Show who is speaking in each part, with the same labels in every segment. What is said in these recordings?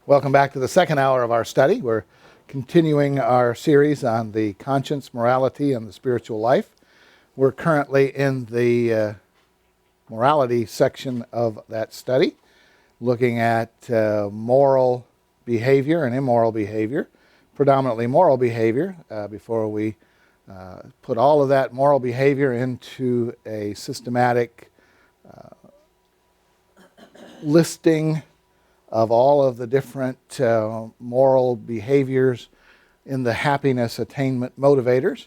Speaker 1: Welcome back to the second hour of our study. We're continuing our series on the conscience, morality, and the spiritual life. We're currently in the morality section of that study, looking at moral behavior and immoral behavior, predominantly moral behavior, before we put all of that moral behavior into a systematic listing of all of the different moral behaviors in the happiness attainment motivators.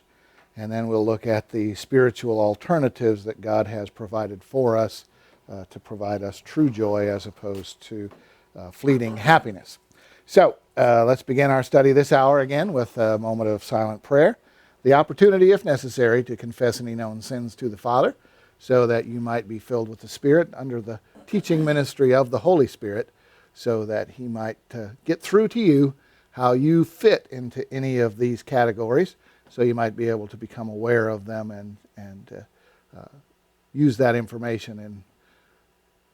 Speaker 1: And then we'll look at the spiritual alternatives that God has provided for us to provide us true joy as opposed to fleeting happiness. So let's begin our study this hour again with a moment of silent prayer. The opportunity, if necessary, to confess any known sins to the Father so that you might be filled with the Spirit under the teaching ministry of the Holy Spirit, so that he might get through to you how you fit into any of these categories, so you might be able to become aware of them and use that information in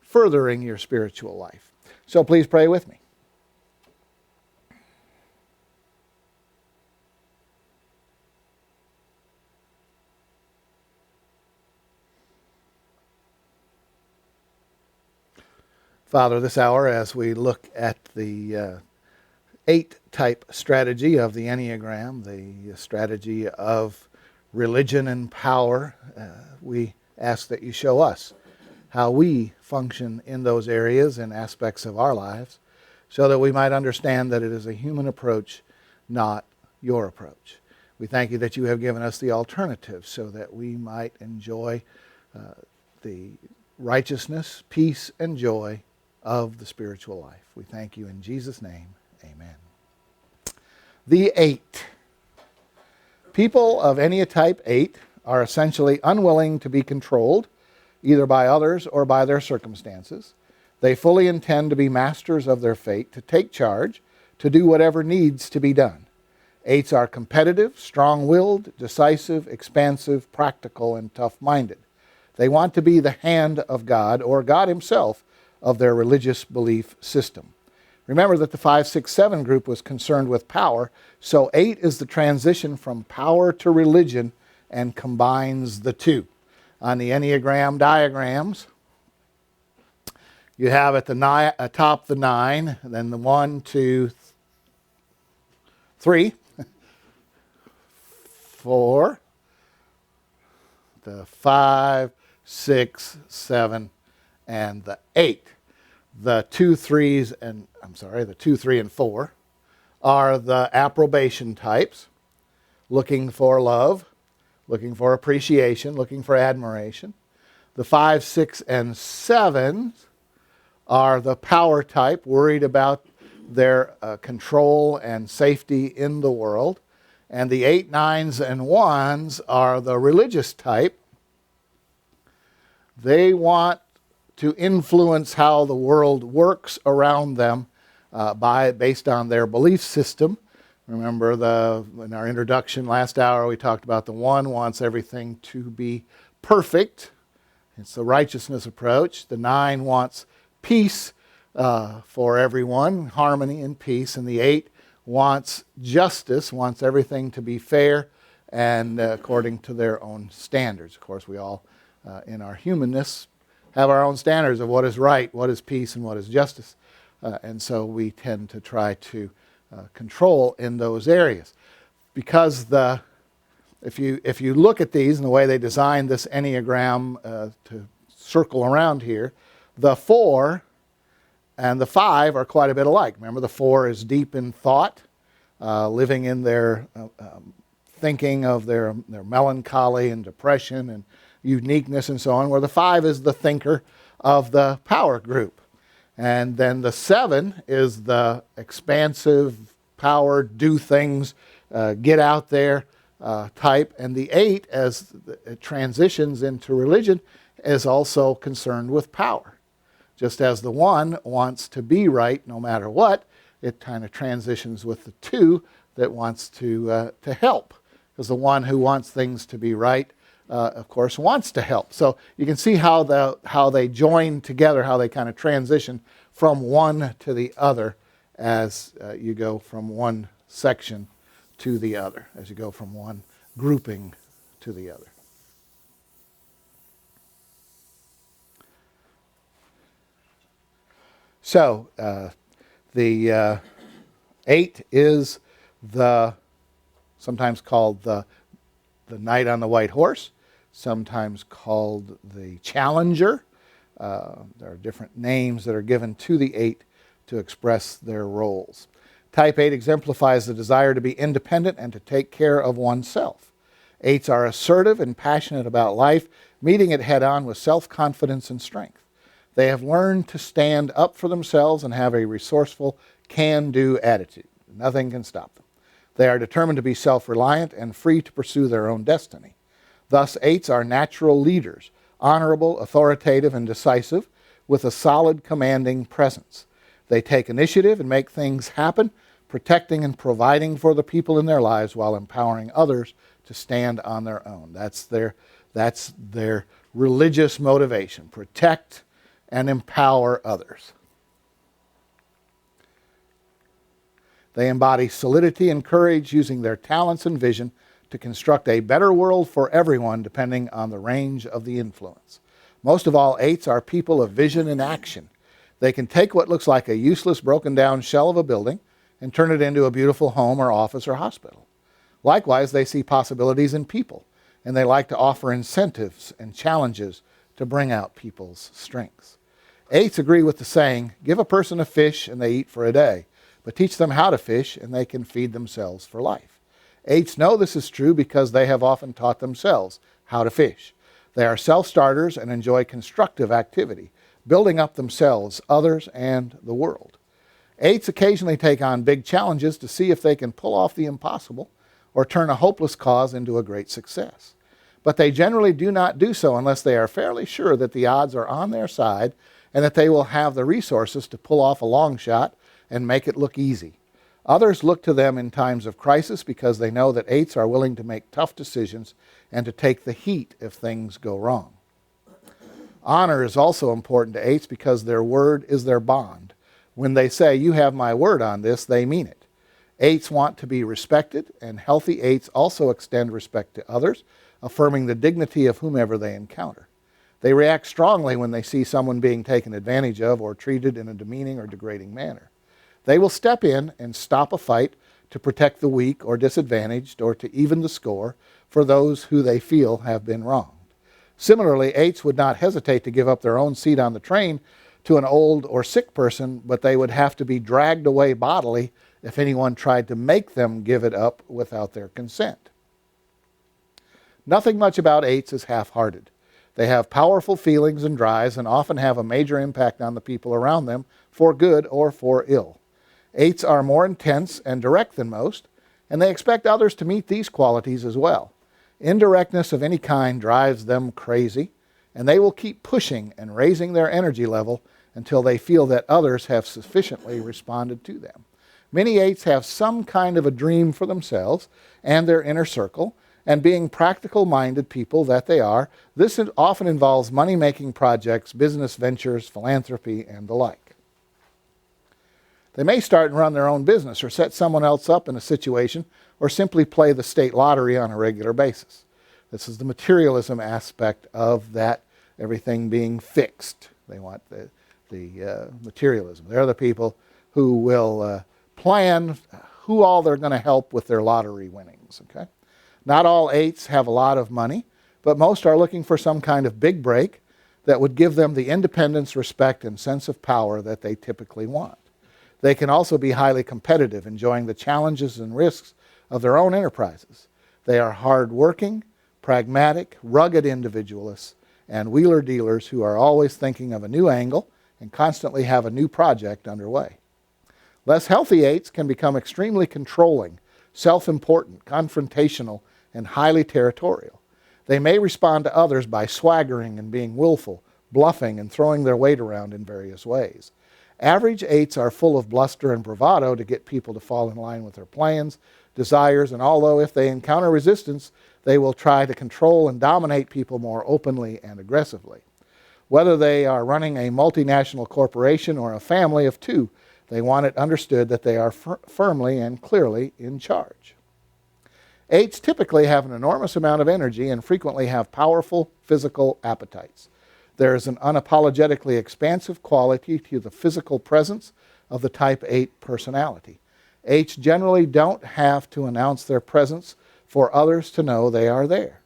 Speaker 1: furthering your spiritual life. So please pray with me. Father, this hour, as we look at the 8-type strategy of the Enneagram, the strategy of religion and power, we ask that you show us how we function in those areas and aspects of our lives, so that we might understand that it is a human approach, not your approach. We thank you that you have given us the alternative so that we might enjoy the righteousness, peace, and joy of the spiritual life. We thank you in Jesus' name. Amen. The 8. People of any type 8 are essentially unwilling to be controlled, either by others or by their circumstances. They fully intend to be masters of their fate, to take charge, to do whatever needs to be done. 8s are competitive, strong-willed, decisive, expansive, practical, and tough-minded. They want to be the hand of God, or God himself, of their religious belief system. Remember that the 5, 6, 7 group was concerned with power, so 8 is the transition from power to religion and combines the two. On the Enneagram diagrams, you have at the top the 9, then the 1, 2, 3, 4, the 5, 6, 7, and the 8. The 2, 3, and 4 are the approbation types, looking for love, looking for appreciation, looking for admiration. The 5, 6, and 7 are the power type, worried about their control and safety in the world. And the 8, 9s, and 1s are the religious type. They want to influence how the world works around them based on their belief system. Remember, in our introduction last hour, we talked about the 1 wants everything to be perfect. It's the righteousness approach. The 9 wants peace for everyone, harmony and peace. And the 8 wants justice, wants everything to be fair and according to their own standards. Of course, we all, in our humanness, have our own standards of what is right, what is peace, and what is justice. And so we tend to try to control in those areas. Because if you look at these and the way they designed this Enneagram to circle around here, the 4 and the 5 are quite a bit alike. Remember, the 4 is deep in thought, living in their thinking of their melancholy and depression and uniqueness and so on, where the 5 is the thinker of the power group. And then the 7 is the expansive power, do things, get out there type. And the 8, as it transitions into religion, is also concerned with power. Just as the 1 wants to be right no matter what, it kind of transitions with the 2 that wants to help. Because the 1 who wants things to be right of course, wants to help. So you can see how they join together, how they kind of transition from one to the other as you go from one section to the other, as you go from one grouping to the other. So the 8 is sometimes called the knight on the white horse, sometimes called the challenger. There are different names that are given to the 8 to express their roles. Type 8 exemplifies the desire to be independent and to take care of oneself. 8s are assertive and passionate about life, meeting it head-on with self-confidence and strength. They have learned to stand up for themselves and have a resourceful, can-do attitude. Nothing can stop them. They are determined to be self-reliant and free to pursue their own destiny. Thus, 8s are natural leaders, honorable, authoritative, and decisive, with a solid, commanding presence. They take initiative and make things happen, protecting and providing for the people in their lives while empowering others to stand on their own. That's their religious motivation. Protect and empower others. They embody solidity and courage, using their talents and vision to construct a better world for everyone, depending on the range of the influence. Most of all, 8s are people of vision and action. They can take what looks like a useless, broken down shell of a building and turn it into a beautiful home or office or hospital. Likewise, they see possibilities in people, and they like to offer incentives and challenges to bring out people's strengths. 8s agree with the saying, give a person a fish and they eat for a day, but teach them how to fish and they can feed themselves for life. 8s know this is true because they have often taught themselves how to fish. They are self-starters and enjoy constructive activity, building up themselves, others, and the world. 8s occasionally take on big challenges to see if they can pull off the impossible or turn a hopeless cause into a great success. But they generally do not do so unless they are fairly sure that the odds are on their side and that they will have the resources to pull off a long shot and make it look easy. Others look to them in times of crisis because they know that 8s are willing to make tough decisions and to take the heat if things go wrong. Honor is also important to 8s because their word is their bond. When they say, you have my word on this, they mean it. 8s want to be respected, and healthy 8s also extend respect to others, affirming the dignity of whomever they encounter. They react strongly when they see someone being taken advantage of or treated in a demeaning or degrading manner. They will step in and stop a fight to protect the weak or disadvantaged or to even the score for those who they feel have been wronged. Similarly, 8s would not hesitate to give up their own seat on the train to an old or sick person, but they would have to be dragged away bodily if anyone tried to make them give it up without their consent. Nothing much about 8s is half-hearted. They have powerful feelings and drives and often have a major impact on the people around them, for good or for ill. 8s are more intense and direct than most, and they expect others to meet these qualities as well. Indirectness of any kind drives them crazy, and they will keep pushing and raising their energy level until they feel that others have sufficiently responded to them. Many 8s have some kind of a dream for themselves and their inner circle, and being practical-minded people that they are, this often involves money-making projects, business ventures, philanthropy, and the like. They may start and run their own business or set someone else up in a situation or simply play the state lottery on a regular basis. This is the materialism aspect of that, everything being fixed. They want the materialism. They're the people who will plan who all they're going to help with their lottery winnings. Okay? Not all 8s have a lot of money, but most are looking for some kind of big break that would give them the independence, respect, and sense of power that they typically want. They can also be highly competitive, enjoying the challenges and risks of their own enterprises. They are hard-working, pragmatic, rugged individualists, and wheeler-dealers who are always thinking of a new angle and constantly have a new project underway. Less healthy 8s can become extremely controlling, self-important, confrontational, and highly territorial. They may respond to others by swaggering and being willful, bluffing, and throwing their weight around in various ways. Average 8s are full of bluster and bravado to get people to fall in line with their plans, desires, and although if they encounter resistance, they will try to control and dominate people more openly and aggressively. Whether they are running a multinational corporation or a family of 2, They want it understood that they are firmly and clearly in charge. 8s typically have an enormous amount of energy and frequently have powerful physical appetites. There is an unapologetically expansive quality to the physical presence of the type 8 personality. 8s generally don't have to announce their presence for others to know they are there.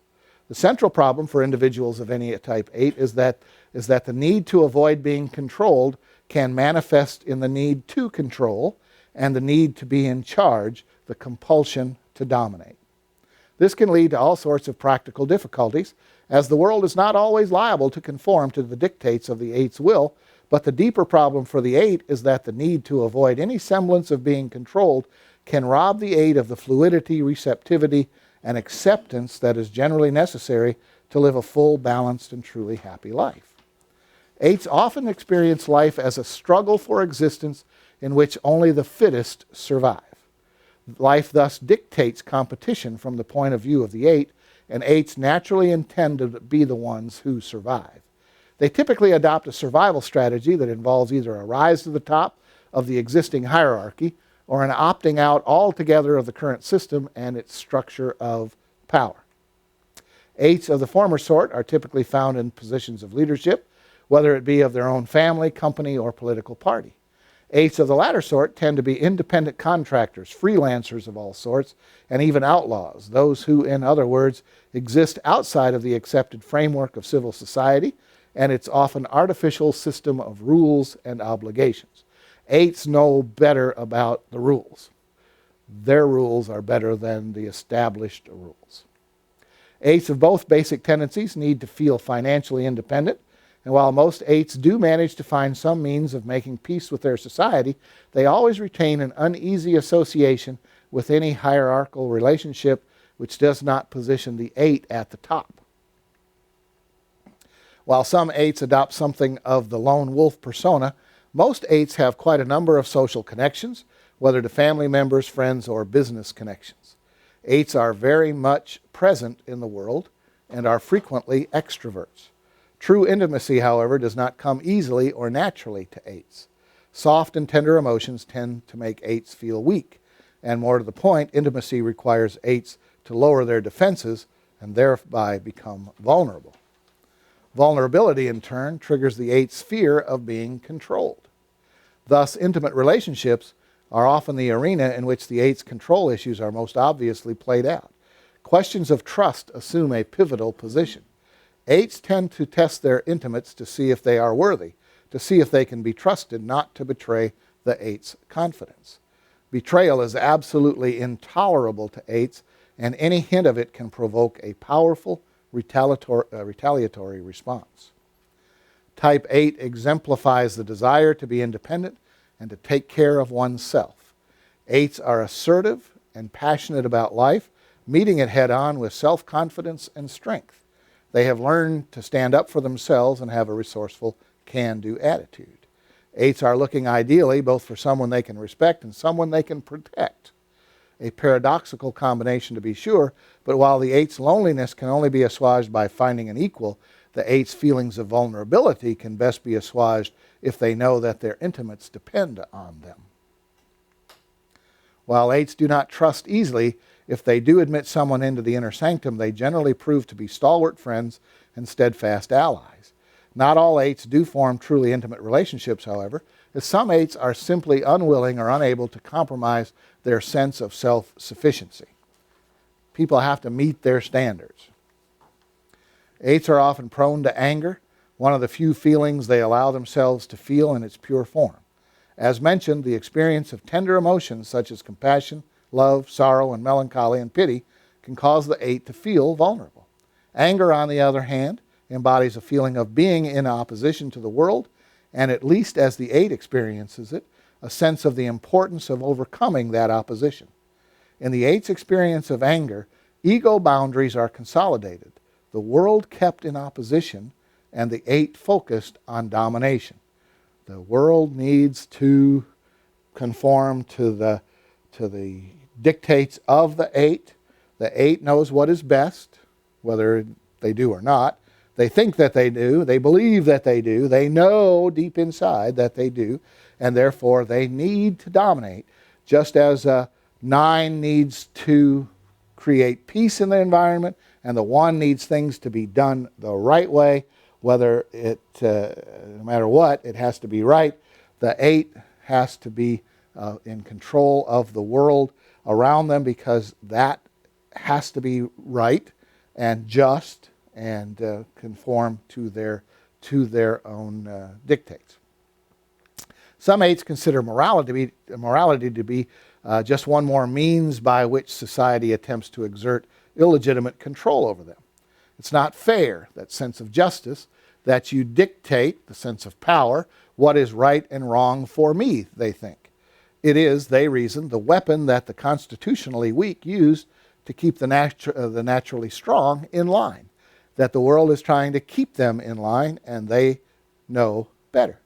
Speaker 1: The central problem for individuals of any type 8 is that the need to avoid being controlled can manifest in the need to control and the need to be in charge, the compulsion to dominate. This can lead to all sorts of practical difficulties, as the world is not always liable to conform to the dictates of the 8's will, but the deeper problem for the 8 is that the need to avoid any semblance of being controlled can rob the 8 of the fluidity, receptivity, and acceptance that is generally necessary to live a full, balanced, and truly happy life. 8s often experience life as a struggle for existence in which only the fittest survive. Life thus dictates competition from the point of view of the 8, and 8s naturally intend to be the ones who survive. They typically adopt a survival strategy that involves either a rise to the top of the existing hierarchy or an opting out altogether of the current system and its structure of power. 8s of the former sort are typically found in positions of leadership, whether it be of their own family, company, or political party. 8s of the latter sort tend to be independent contractors, freelancers of all sorts, and even outlaws, those who, in other words, exist outside of the accepted framework of civil society and its often artificial system of rules and obligations. 8s know better about the rules. Their rules are better than the established rules. 8s of both basic tendencies need to feel financially independent, and while most 8s do manage to find some means of making peace with their society, they always retain an uneasy association with any hierarchical relationship which does not position the 8 at the top. While some 8s adopt something of the lone wolf persona, most 8s have quite a number of social connections, whether to family members, friends, or business connections. 8s are very much present in the world and are frequently extroverts. True intimacy, however, does not come easily or naturally to 8s. Soft and tender emotions tend to make 8s feel weak, and more to the point, intimacy requires 8s to lower their defenses and thereby become vulnerable. Vulnerability, in turn, triggers the 8's fear of being controlled. Thus, intimate relationships are often the arena in which the 8's control issues are most obviously played out. Questions of trust assume a pivotal position. 8s tend to test their intimates to see if they are worthy, to see if they can be trusted not to betray the 8's confidence. Betrayal is absolutely intolerable to 8s, and any hint of it can provoke a powerful retaliatory response. Type 8 exemplifies the desire to be independent and to take care of oneself. 8s are assertive and passionate about life, meeting it head-on with self-confidence and strength. They have learned to stand up for themselves and have a resourceful, can-do attitude. 8s are looking ideally both for someone they can respect and someone they can protect. A paradoxical combination, to be sure, but while the 8's loneliness can only be assuaged by finding an equal, the 8's feelings of vulnerability can best be assuaged if they know that their intimates depend on them. While 8s do not trust easily, if they do admit someone into the inner sanctum, they generally prove to be stalwart friends and steadfast allies. Not all 8s do form truly intimate relationships, however, as some 8s are simply unwilling or unable to compromise their sense of self-sufficiency. People have to meet their standards. 8s are often prone to anger, one of the few feelings they allow themselves to feel in its pure form. As mentioned, the experience of tender emotions such as compassion, love, sorrow, and melancholy and pity can cause the 8 to feel vulnerable. Anger, on the other hand, embodies a feeling of being in opposition to the world, and at least as the 8 experiences it, a sense of the importance of overcoming that opposition. In the 8's experience of anger, ego boundaries are consolidated, the world kept in opposition, and the 8 focused on domination. The world needs to conform to the dictates of the 8. The 8 knows what is best, whether they do or not. They think that they do. They believe that they do. They know deep inside that they do. And therefore, they need to dominate. Just as 9 needs to create peace in the environment, and the 1 needs things to be done the right way, whether it, no matter what, it has to be right. The 8 has to be in control of the world around them, because that has to be right and just and conform to their own dictates. Some 8s consider morality to be just one more means by which society attempts to exert illegitimate control over them. It's not fair, that sense of justice, that you dictate, the sense of power, what is right and wrong for me, they think. It is, they reason, the weapon that the constitutionally weak used to keep the naturally strong in line, that the world is trying to keep them in line, and they know better.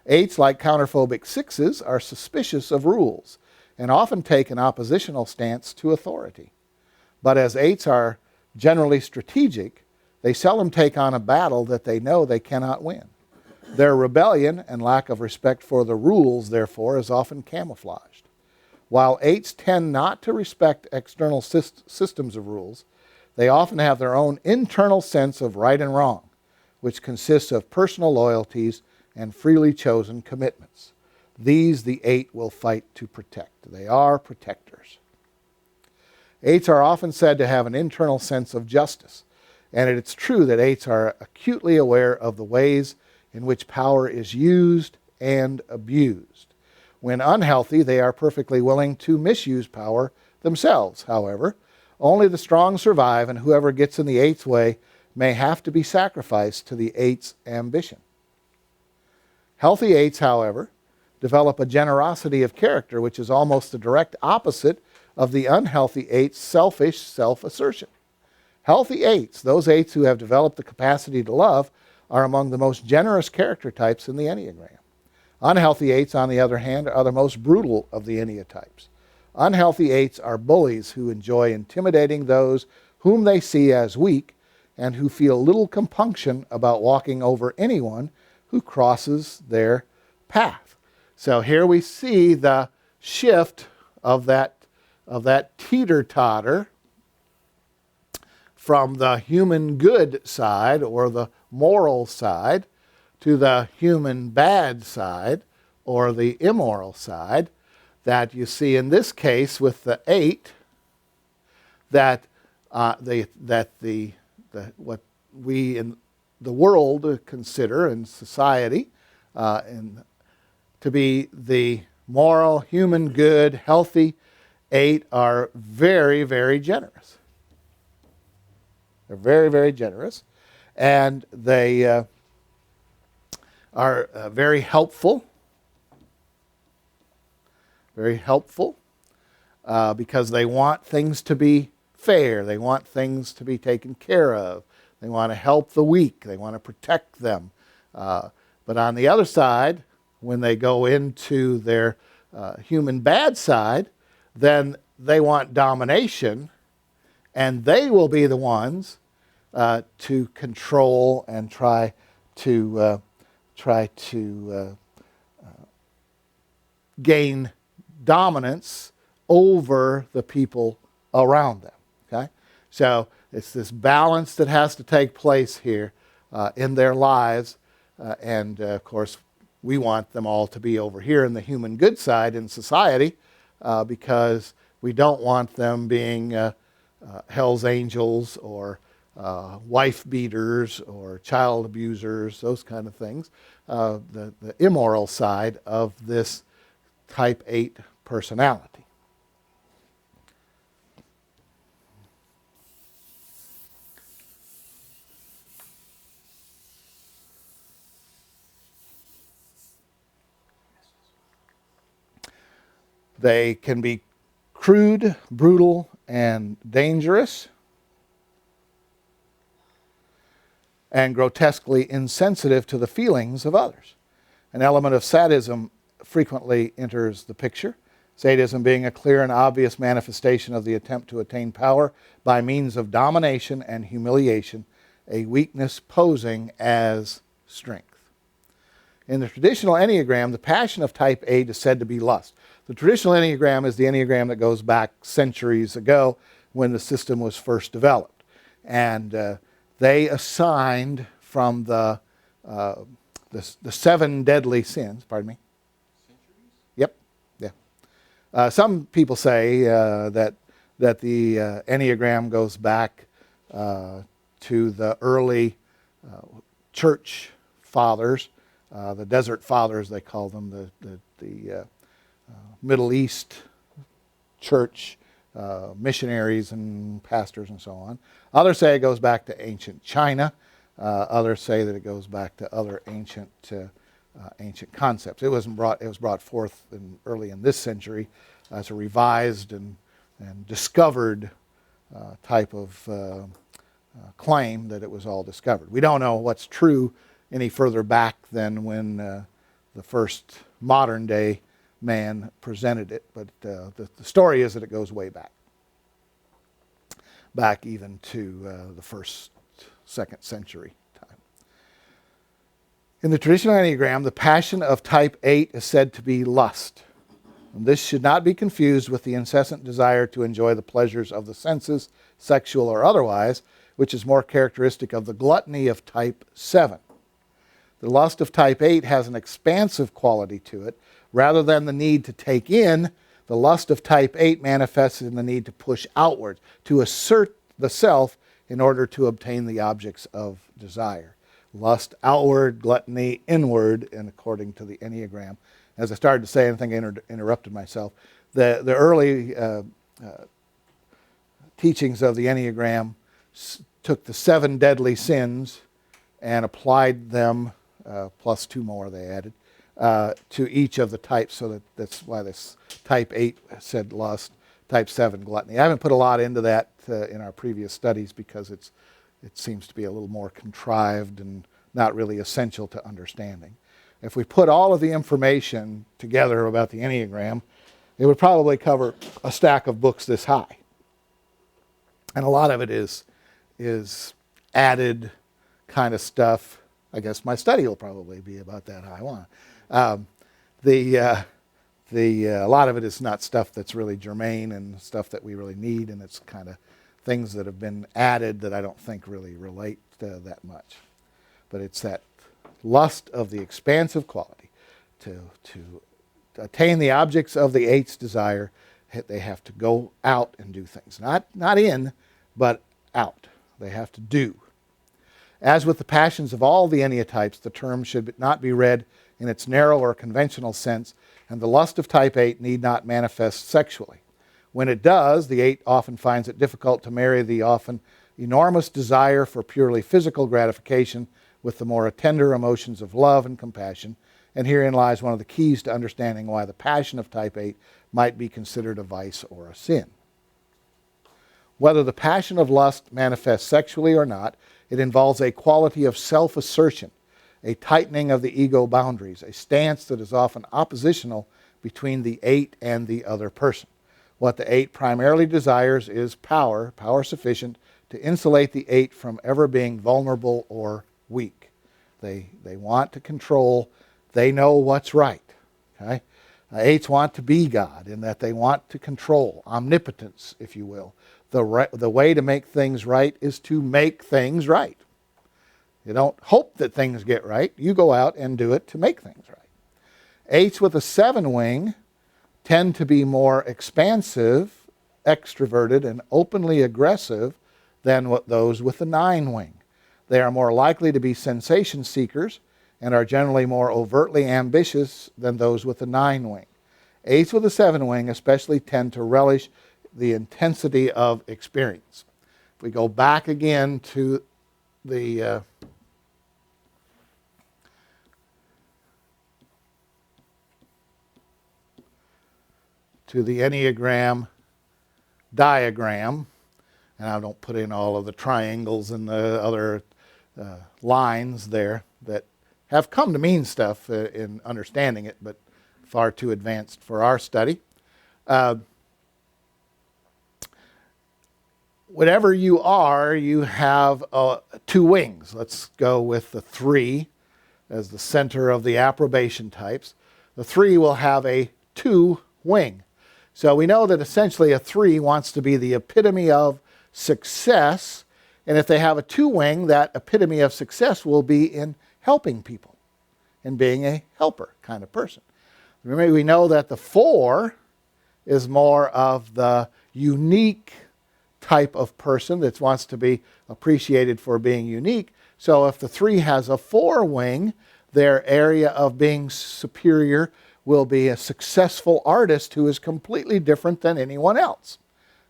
Speaker 1: 8s, like counterphobic 6s, are suspicious of rules and often take an oppositional stance to authority. But as 8s are generally strategic, they seldom take on a battle that they know they cannot win. Their rebellion and lack of respect for the rules, therefore, is often camouflaged. While 8s tend not to respect external systems of rules, they often have their own internal sense of right and wrong, which consists of personal loyalties and freely chosen commitments. These the 8 will fight to protect. They are protectors. 8s are often said to have an internal sense of justice, and it's true that 8s are acutely aware of the ways in which power is used and abused. When unhealthy, they are perfectly willing to misuse power themselves, however. Only the strong survive, and whoever gets in the 8's way may have to be sacrificed to the 8's ambition. Healthy 8s, however, develop a generosity of character which is almost the direct opposite of the unhealthy 8's selfish self-assertion. Healthy 8s, those 8s who have developed the capacity to love, are among the most generous character types in the Enneagram. Unhealthy 8s, on the other hand, are the most brutal of the Enneatypes. Unhealthy 8s are bullies who enjoy intimidating those whom they see as weak and who feel little compunction about walking over anyone who crosses their path. So here we see the shift of that teeter-totter from the human good side or the moral side to the human bad side or the immoral side, that you see in this case with the 8, that what we in the world consider in society to be the moral, human, good, healthy 8 are very, very generous. They're very, very generous, and they are very helpful. Very helpful because they want things to be fair. They want things to be taken care of. They want to help the weak. They want to protect them. But on the other side, when they go into their human bad side, then they want domination, and they will be the ones to control and try to gain dominance over the people around them. Okay, so it's this balance that has to take place here in their lives, and of course we want them all to be over here in the human good side in society, because we don't want them being hell's angels or wife beaters or child abusers, those kind of things. The immoral side of this type 8 personality. They can be crude, brutal, and dangerous, and grotesquely insensitive to the feelings of others. An element of sadism frequently enters the picture, sadism being a clear and obvious manifestation of the attempt to attain power by means of domination and humiliation, a weakness posing as strength. In the traditional Enneagram, the passion of type 8 is said to be lust. The traditional Enneagram is the Enneagram that goes back centuries ago when the system was first developed. And they assigned from the 7 deadly sins, pardon me? Centuries? Yep, yeah. Some people say that the Enneagram goes back to the early church fathers, the desert fathers they call them, the Middle East church missionaries and pastors and so on. Others say it goes back to ancient China. Others say that it goes back to other ancient concepts. It was brought forth early in this century as a revised and discovered type of claim that it was all discovered. We don't know what's true any further back than when the first modern day man presented it, but the story is that it goes way back even to the first, second century time. In the traditional Enneagram, the passion of type 8 is said to be lust. And this should not be confused with the incessant desire to enjoy the pleasures of the senses, sexual or otherwise, which is more characteristic of the gluttony of type 7. The lust of type 8 has an expansive quality to it. Rather than the need to take in, the lust of type 8 manifests in the need to push outwards, to assert the self in order to obtain the objects of desire. Lust outward, gluttony inward, and according to the Enneagram. As I started to say, I think I interrupted myself, the early teachings of the Enneagram took the 7 deadly sins and applied them, plus 2 more they added, to each of the types, so that's why this type 8 said lust, type 7 gluttony. I haven't put a lot into that in our previous studies because it seems to be a little more contrived and not really essential to understanding. If we put all of the information together about the Enneagram, it would probably cover a stack of books this high. And a lot of it is added kind of stuff. I guess my study will probably be about that high. A lot of it is not stuff that's really germane and stuff that we really need, and it's kind of things that have been added that I don't think really relate that much. But it's that lust of the expansive quality. To attain the objects of the 8's desire, they have to go out and do things. Not in, but out. They have to do. As with the passions of all the Enneatypes, the term should not be read in its narrow or conventional sense, and the lust of type 8 need not manifest sexually. When it does, the 8 often finds it difficult to marry the often enormous desire for purely physical gratification with the more tender emotions of love and compassion, and herein lies one of the keys to understanding why the passion of type 8 might be considered a vice or a sin. Whether the passion of lust manifests sexually or not, it involves a quality of self-assertion, a tightening of the ego boundaries, a stance that is often oppositional between the 8 and the other person. What the 8 primarily desires is power sufficient to insulate the 8 from ever being vulnerable or weak. They want to control. They know what's right. Okay? 8s want to be God in that they want to control, omnipotence, if you will. The way to make things right is to make things right. You don't hope that things get right. You go out and do it to make things right. 8s with a 7 wing tend to be more expansive, extroverted, and openly aggressive than those with the 9 wing. They are more likely to be sensation seekers and are generally more overtly ambitious than those with the 9 wing. 8s with a 7 wing especially tend to relish the intensity of experience. If we go back again to the Enneagram diagram, and I don't put in all of the triangles and the other lines there that have come to mean stuff in understanding it, but far too advanced for our study. whatever you are, you have two wings. Let's go with the 3 as the center of the approbation types. The 3 will have a 2 wing. So we know that essentially a 3 wants to be the epitome of success. And if they have a 2 wing, that epitome of success will be in helping people and being a helper kind of person. Remember, we know that the 4 is more of the unique type of person that wants to be appreciated for being unique. So if the 3 has a 4 wing, their area of being superior will be a successful artist who is completely different than anyone else.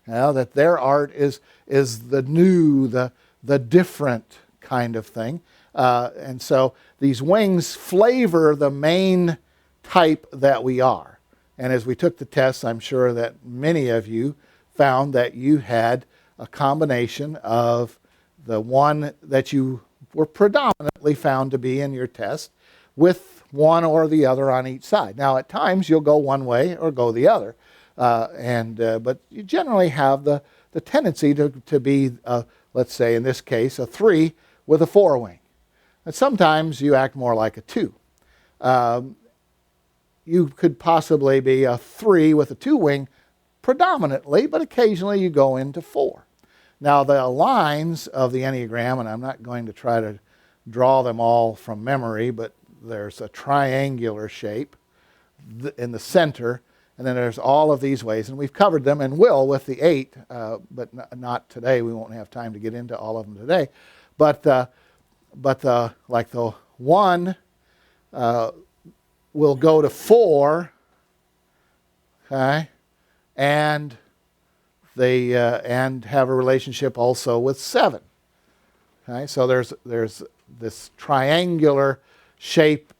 Speaker 1: That their art is the new, the different kind of thing. And so these wings flavor the main type that we are. And as we took the tests, I'm sure that many of you found that you had a combination of the one that you were predominantly found to be in your test with one or the other on each side. Now, at times you'll go one way or go the other, but you generally have the tendency to be, let's say in this case, a 3 with a 4 wing. And sometimes you act more like a 2. You could possibly be a 3 with a 2 wing predominantly, but occasionally you go into 4. Now the lines of the Enneagram, and I'm not going to try to draw them all from memory, but there's a triangular shape in the center, and then there's all of these ways, and we've covered them and will with the 8, but not today. We won't have time to get into all of them today. But like the 1 will go to 4, okay, and they and have a relationship also with 7. Okay, so there's this triangular shape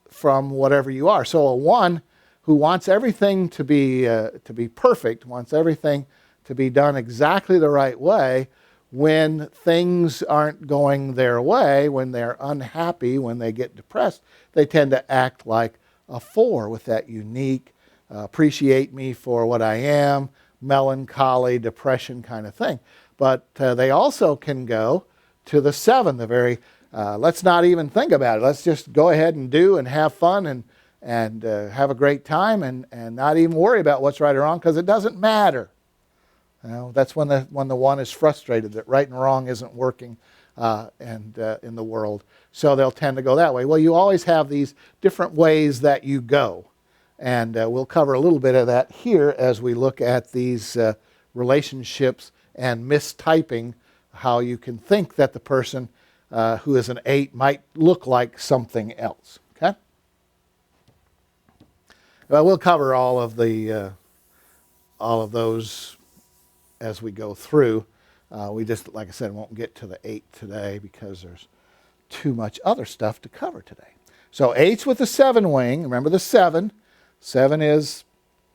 Speaker 1: from whatever you are. So a 1 who wants everything to be perfect, wants everything to be done exactly the right way. When things aren't going their way, when they're unhappy, when they get depressed, they tend to act like a 4 with that unique, appreciate me for what I am, melancholy, depression kind of thing. But they also can go to the 7, the very, let's not even think about it. Let's just go ahead and do and have fun and have a great time and not even worry about what's right or wrong because it doesn't matter. That's when the 1 is frustrated that right and wrong isn't working in the world. So they'll tend to go that way. Well, you always have these different ways that you go. And we'll cover a little bit of that here as we look at these relationships and mistyping, how you can think that the person who is an 8 might look like something else. Okay? Well, we'll cover all of those as we go through. We just, like I said, won't get to the 8 today because there's too much other stuff to cover today. So 8's with the 7 wing. Remember the 7. 7 is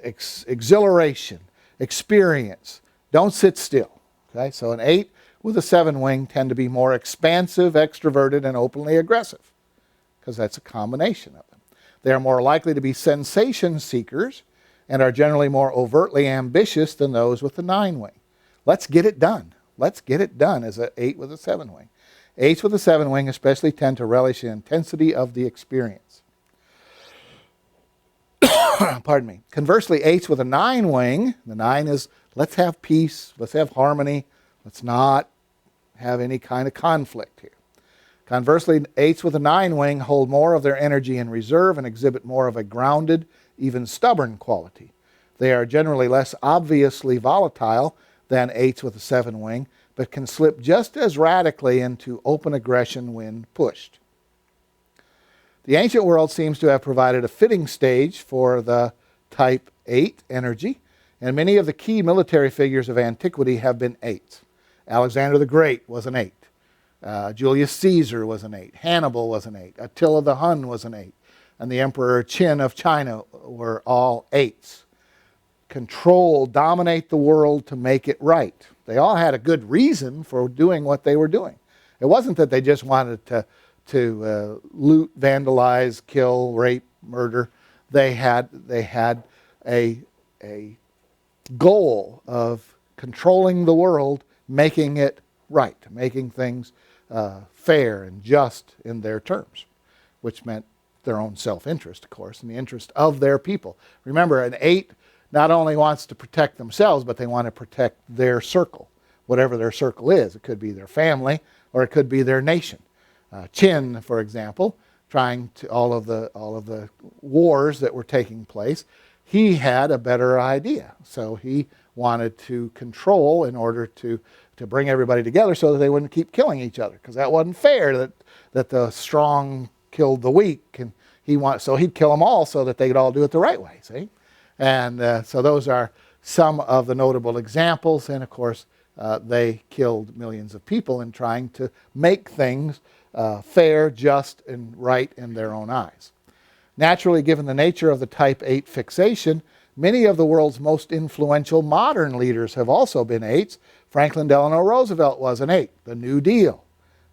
Speaker 1: exhilaration, experience. Don't sit still. Okay, so an 8 with a 7 wing tend to be more expansive, extroverted, and openly aggressive because that's a combination of them. They are more likely to be sensation seekers and are generally more overtly ambitious than those with the 9 wing. Let's get it done. Let's get it done as an 8 with a 7 wing. 8s with a 7 wing especially tend to relish the intensity of the experience. Pardon me. Conversely, 8s with a 9 wing, the 9 is let's have peace, let's have harmony, let's not have any kind of conflict here. Conversely, 8s with a 9 wing hold more of their energy in reserve and exhibit more of a grounded, even stubborn quality. They are generally less obviously volatile than 8s with a 7 wing, but can slip just as radically into open aggression when pushed. The ancient world seems to have provided a fitting stage for the type 8 energy, and many of the key military figures of antiquity have been 8s. Alexander the Great was an 8. Julius Caesar was an 8. Hannibal was an 8. Attila the Hun was an 8. And the Emperor Qin of China were all 8s. Control, dominate the world to make it right. They all had a good reason for doing what they were doing. It wasn't that they just wanted to loot, vandalize, kill, rape, murder. They had a goal of controlling the world making it right, making things fair and just in their terms, which meant their own self-interest, of course, and the interest of their people. Remember, an 8 not only wants to protect themselves, but they want to protect their circle, whatever their circle is. It could be their family, or it could be their nation. Chin, for example, trying to all of the wars that were taking place, he had a better idea. So he wanted to control in order to bring everybody together so that they wouldn't keep killing each other, because that wasn't fair that the strong killed the weak, and so he'd kill them all so that they'd all do it the right way, see? And so those are some of the notable examples, and of course they killed millions of people in trying to make things fair, just, and right in their own eyes. Naturally, given the nature of the type 8 fixation, many of the world's most influential modern leaders have also been 8s. Franklin Delano Roosevelt was an 8. The New Deal,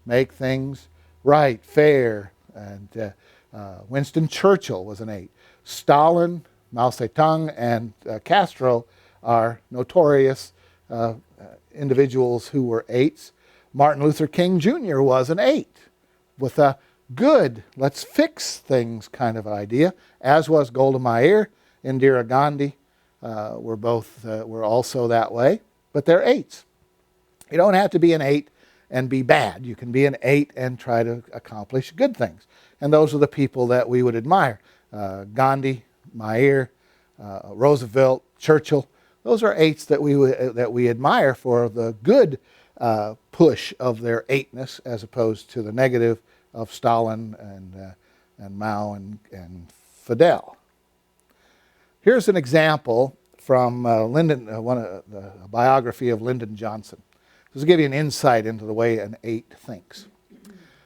Speaker 1: make things right, fair, and Winston Churchill was an 8. Stalin, Mao Zedong, and Castro are notorious individuals who were 8s. Martin Luther King Jr. was an 8, with a good, let's fix things kind of idea, as was Golda Meir. Indira Gandhi were also that way, but they're 8s. You don't have to be an 8 and be bad. You can be an 8 and try to accomplish good things. And those are the people that we would admire. Gandhi, Meir, Roosevelt, Churchill. Those are 8s that we admire for the good push of their 8ness, as opposed to the negative of Stalin and Mao and Fidel. Here's an example from a biography of Lyndon Johnson. This will give you an insight into the way an 8 thinks.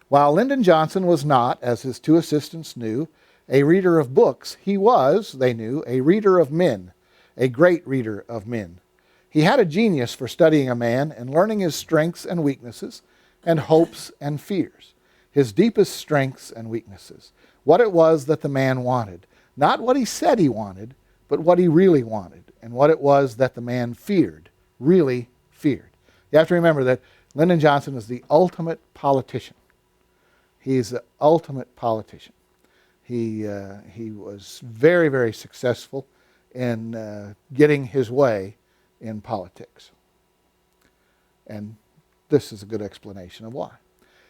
Speaker 1: While Lyndon Johnson was not, as his 2 assistants knew, a reader of books, he was, they knew, a reader of men, a great reader of men. He had a genius for studying a man and learning his strengths and weaknesses, and hopes and fears, his deepest strengths and weaknesses, what it was that the man wanted, not what he said he wanted, but what he really wanted, and what it was that the man feared, really feared. You have to remember that Lyndon Johnson is the ultimate politician. He's the ultimate politician. He was very, very successful in getting his way in politics. And this is a good explanation of why.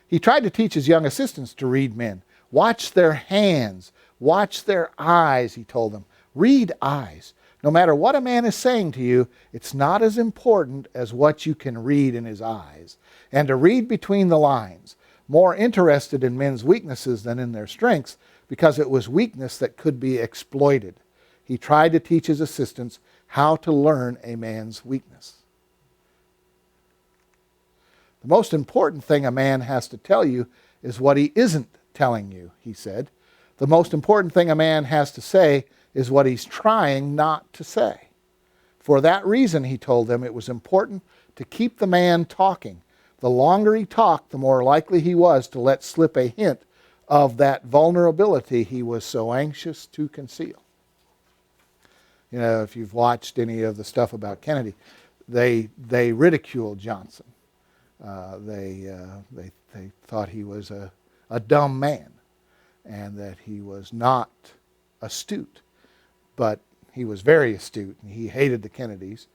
Speaker 1: He tried to teach his young assistants to read men. Watch their hands. Watch their eyes, he told them. Read eyes. No matter what a man is saying to you, it's not as important as what you can read in his eyes. And to read between the lines, more interested in men's weaknesses than in their strengths, because it was weakness that could be exploited. He tried to teach his assistants how to learn a man's weakness. The most important thing a man has to tell you is what he isn't telling you, he said. The most important thing a man has to say is what he's trying not to say. For that reason, he told them, it was important to keep the man talking. The longer he talked, the more likely he was to let slip a hint of that vulnerability he was so anxious to conceal. You know, if you've watched any of the stuff about Kennedy, they ridiculed Johnson. They thought he was a dumb man and that he was not astute. But he was very astute, and he hated the Kennedys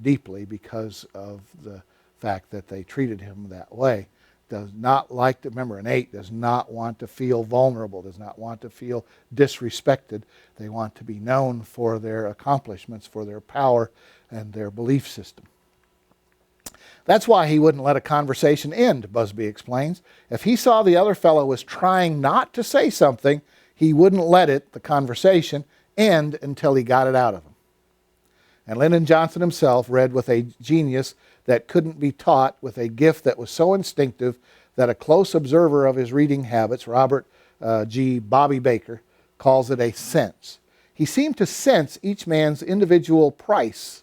Speaker 1: deeply because of the fact that they treated him that way. Does not like to, remember, an 8 does not want to feel vulnerable, does not want to feel disrespected. They want to be known for their accomplishments, for their power and their belief system. That's why he wouldn't let a conversation end, Busby explains. If he saw the other fellow was trying not to say something, he wouldn't let the conversation, end until he got it out of him. And Lyndon Johnson himself read with a genius that couldn't be taught, with a gift that was so instinctive that a close observer of his reading habits, Robert G. Bobby Baker, calls it a sense. He seemed to sense each man's individual price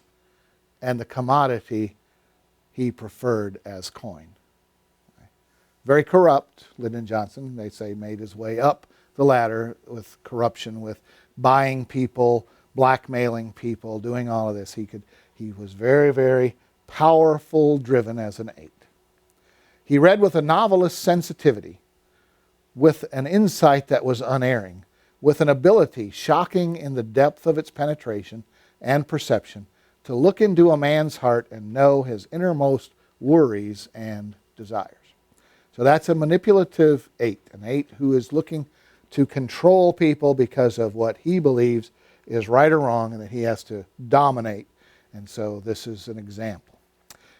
Speaker 1: and the commodity he preferred as coin. Very corrupt, Lyndon Johnson, they say, made his way up the ladder with corruption, with buying people, blackmailing people, doing all of this. He was very, very powerful driven as an 8. He read with a novelist's sensitivity, with an insight that was unerring, with an ability shocking in the depth of its penetration and perception, to look into a man's heart and know his innermost worries and desires. So that's a manipulative 8, an 8 who is looking to control people because of what he believes is right or wrong and that he has to dominate. And so this is an example.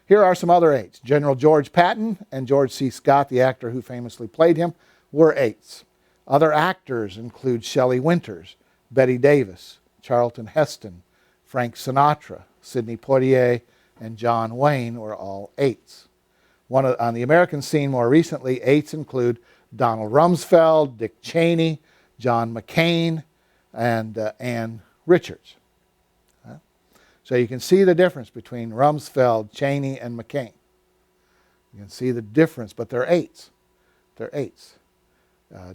Speaker 1: Here are some other 8s. General George Patton and George C. Scott, the actor who famously played him, were 8s. Other actors include Shelley Winters, Betty Davis, Charlton Heston, Frank Sinatra, Sidney Poitier, and John Wayne were all 8s. On the American scene more recently, 8s include Donald Rumsfeld, Dick Cheney, John McCain, and Ann Richards. So you can see the difference between Rumsfeld, Cheney, and McCain. You can see the difference, but they're 8s. They're 8s.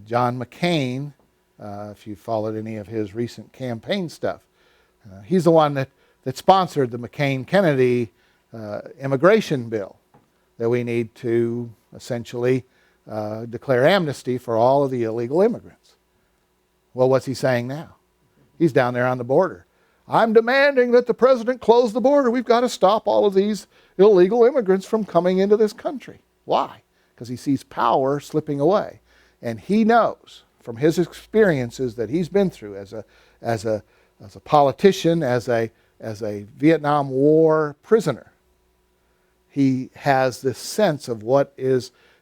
Speaker 1: John McCain, if you followed any of his recent campaign stuff, he's the one that sponsored the McCain-Kennedy immigration bill that we need to essentially declare amnesty for all of the illegal immigrants. Well, what's he saying now? He's down there on the border. I'm demanding that the president close the border. We've got to stop all of these illegal immigrants from coming into this country. Why? Because he sees power slipping away. And he knows from his experiences that he's been through as a politician, as a Vietnam War prisoner. He has this sense of what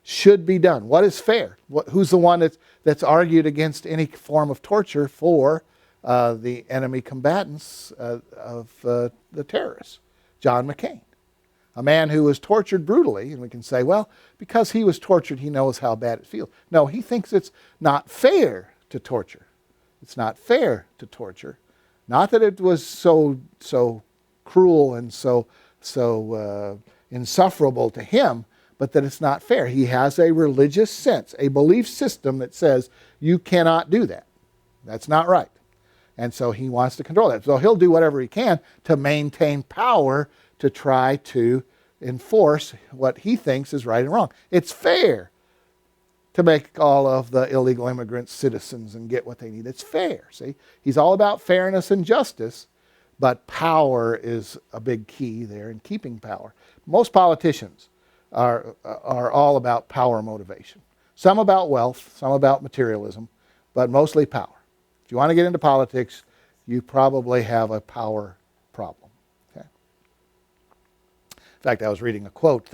Speaker 1: should be done, what is fair, who's the one that's argued against any form of torture for the enemy combatants of the terrorists. John McCain, a man who was tortured brutally, and we can say, well, because he was tortured, he knows how bad it feels. No, he thinks it's not fair to torture. It's not fair to torture. Not that it was so cruel and so insufferable to him, but that it's not fair. He has a religious sense, a belief system that says you cannot do that. That's not right. And so he wants to control that. So he'll do whatever he can to maintain power to try to enforce what he thinks is right and wrong. It's fair to make all of the illegal immigrants citizens and get what they need. It's fair, see? He's all about fairness and justice, but power is a big key there in keeping power. Most politicians are all about power motivation. Some about wealth, some about materialism, but mostly power. If you want to get into politics, you probably have a power problem. Okay? In fact, I was reading a quote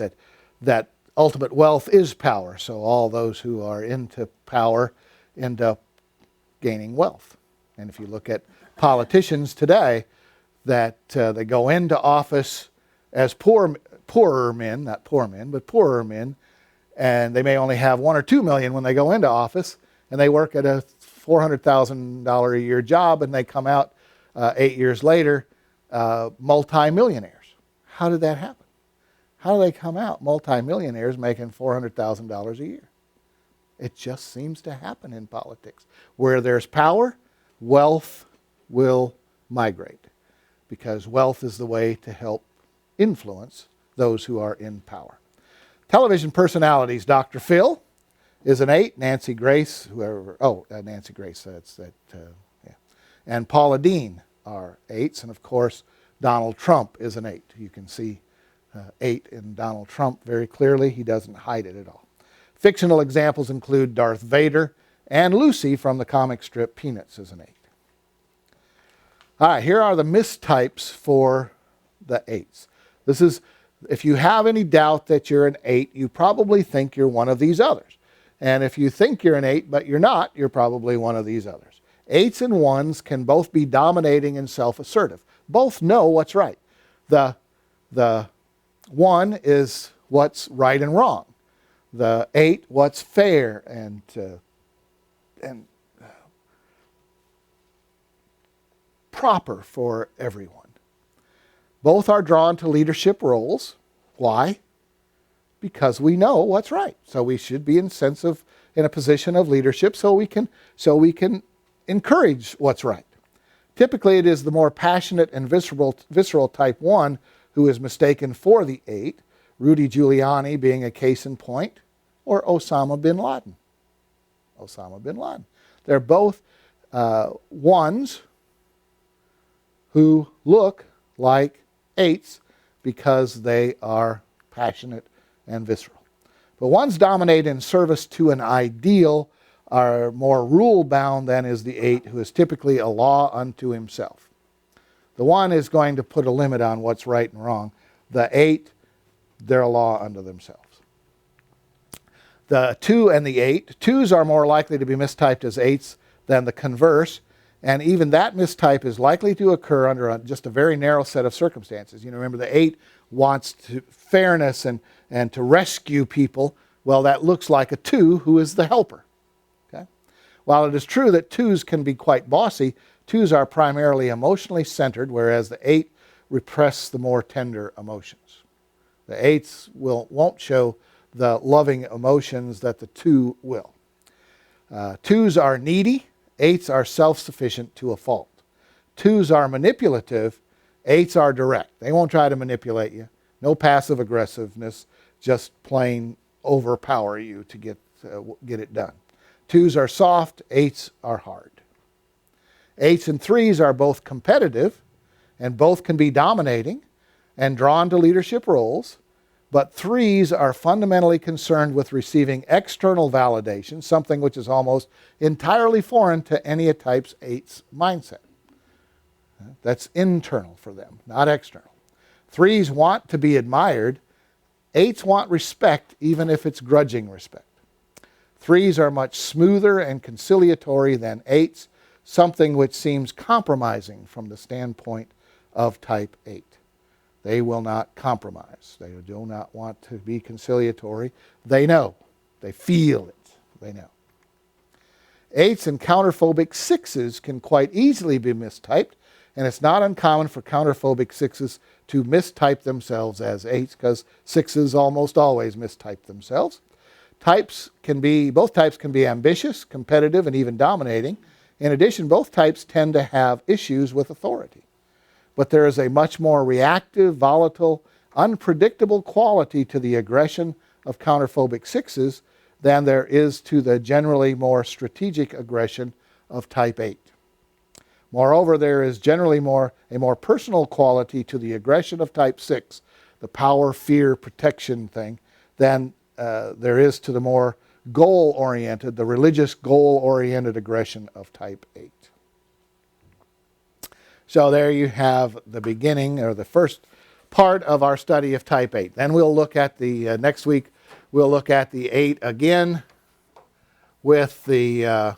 Speaker 1: that ultimate wealth is power, so all those who are into power end up gaining wealth. And if you look at politicians today, that they go into office as poorer men, not poor men, but poorer men, and they may only have $1 or $2 million when they go into office, and they work at a $400,000 a year job, and they come out 8 years later multi-millionaires. How did that happen? How do they come out multi-millionaires making $400,000 a year? It just seems to happen in politics. Where there's power, wealth will migrate, because wealth is the way to help influence those who are in power. Television personalities, Dr. Phil is an 8, Nancy Grace, Nancy Grace, and Paula Deen are 8s, and of course Donald Trump is an 8. You can see 8 in Donald Trump very clearly. He doesn't hide it at all. Fictional examples include Darth Vader and Lucy from the comic strip Peanuts as an 8. All right, here are the mistypes for the 8s. This is, if you have any doubt that you're an 8, you probably think you're one of these others. And if you think you're an 8, but you're not, you're probably one of these others. 8s and 1s can both be dominating and self-assertive. Both know what's right. The 1 is what's right and wrong. The 8, what's fair and proper for everyone. Both are drawn to leadership roles. Why? Because we know what's right. So we should be in a position of leadership so we can encourage what's right. Typically it is the more passionate and visceral type 1 who is mistaken for the 8, Rudy Giuliani being a case in point, or Osama bin Laden. Osama bin Laden. They're both ones who look like 8s because they are passionate and visceral. But ones dominate in service to an ideal, are more rule-bound than is the 8, who is typically a law unto himself. The 1 is going to put a limit on what's right and wrong. The 8, they're a law unto themselves. The 2 and the 8, 2s are more likely to be mistyped as 8s than the converse, and even that mistype is likely to occur under just a very narrow set of circumstances. You know, remember the 8 wants fairness and to rescue people. Well, that looks like a 2 who is the helper. Okay? While it is true that 2s can be quite bossy, 2s are primarily emotionally centered, whereas the 8 repress the more tender emotions. The 8s won't show the loving emotions that the 2 will. 2s are needy. 8s are self-sufficient to a fault. 2s are manipulative. 8s are direct. They won't try to manipulate you. No passive aggressiveness, just plain overpower you to get it done. 2s are soft. 8s are hard. 8s and 3s are both competitive, and both can be dominating and drawn to leadership roles. But 3s are fundamentally concerned with receiving external validation, something which is almost entirely foreign to any type's 8's mindset. That's internal for them, not external. 3s want to be admired. 8s want respect, even if it's grudging respect. 3s are much smoother and conciliatory than 8s, something which seems compromising from the standpoint of type 8. They will not compromise. They do not want to be conciliatory. They know. They feel it. They know. 8s and counterphobic 6s can quite easily be mistyped, and it's not uncommon for counterphobic 6s to mistype themselves as 8s, because 6s almost always mistype themselves. Both types can be ambitious, competitive, and even dominating. In addition, both types tend to have issues with authority. But there is a much more reactive, volatile, unpredictable quality to the aggression of counterphobic 6s than there is to the generally more strategic aggression of type 8. Moreover, there is generally a more personal quality to the aggression of type 6, the power, fear, protection thing, than there is to the more goal-oriented, the religious goal-oriented aggression of type 8. So there you have the beginning, or the first part of our study of type 8. Then we'll look at next week, we'll look at the 8 again with the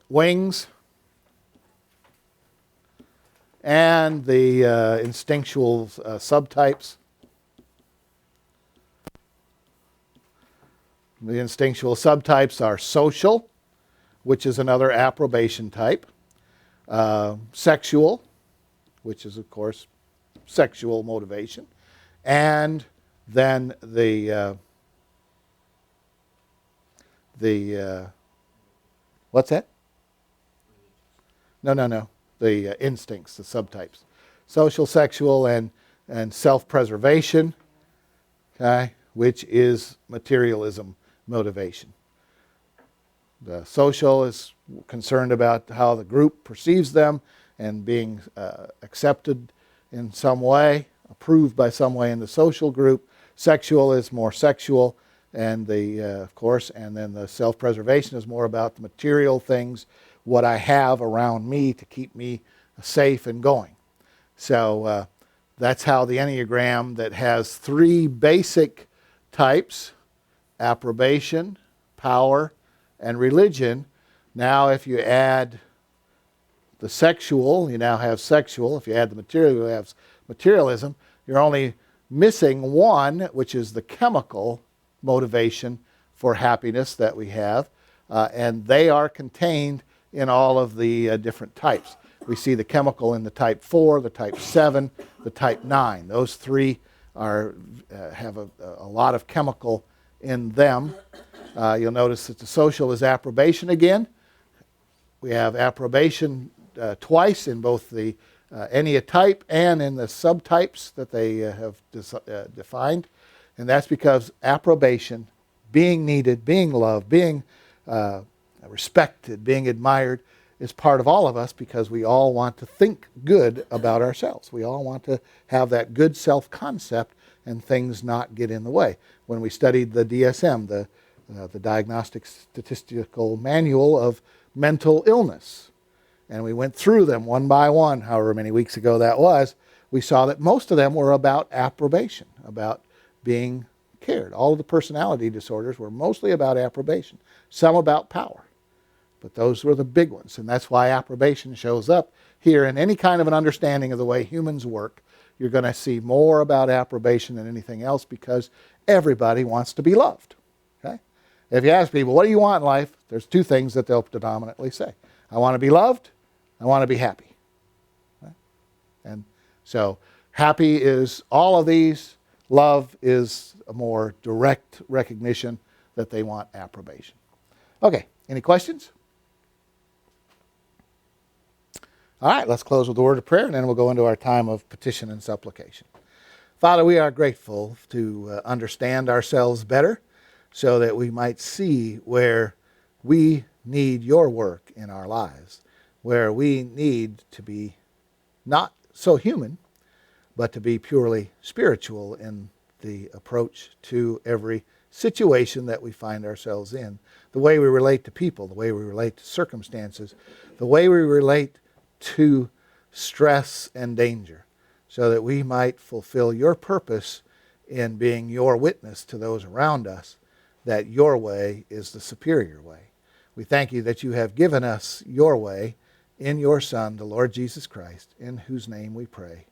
Speaker 1: wings and the instinctual subtypes. The instinctual subtypes are social, which is another approbation type. Sexual, which is, of course, sexual motivation. And then the what's that? No. The instincts, the subtypes. Social, sexual, and self-preservation, okay, which is materialism motivation. The social is concerned about how the group perceives them and being accepted in some way, approved by some way in the social group. Sexual is more sexual, and of course, and then the self-preservation is more about the material things, what I have around me to keep me safe and going. So that's how the Enneagram, that has 3 basic types: approbation, power, and religion. Now if you add the sexual, you now have sexual. If you add the material, you have materialism. You're only missing one, which is the chemical motivation for happiness that we have. And they are contained in all of the different types. We see the chemical in the type 4, the type 7, the type 9. Those 3 have a lot of chemical in them. You'll notice that the social is approbation again. We have approbation twice in both the enneatype and in the subtypes that they have defined. And that's because approbation, being needed, being loved, being respected, being admired, is part of all of us because we all want to think good about ourselves. We all want to have that good self-concept and things not get in the way. When we studied the DSM, the Diagnostic Statistical Manual of Mental Illness, and we went through them one by one, however many weeks ago that was, we saw that most of them were about approbation, about being cared. All of the personality disorders were mostly about approbation, some about power. But those were the big ones, and that's why approbation shows up here in any kind of an understanding of the way humans work. You're going to see more about approbation than anything else because everybody wants to be loved. Okay? If you ask people, what do you want in life? There's two things that they'll predominantly say. I want to be loved. I want to be happy. Okay? And so happy is all of these. Love is a more direct recognition that they want approbation. Okay, any questions? All right, let's close with a word of prayer, and then we'll go into our time of petition and supplication. Father, we are grateful to understand ourselves better so that we might see where we need your work in our lives, where we need to be not so human, but to be purely spiritual in the approach to every situation that we find ourselves in, the way we relate to people, the way we relate to circumstances, the way we relate to stress and danger, so that we might fulfill your purpose in being your witness to those around us, that your way is the superior way. We thank you that you have given us your way in your Son, the Lord Jesus Christ, in whose name we pray.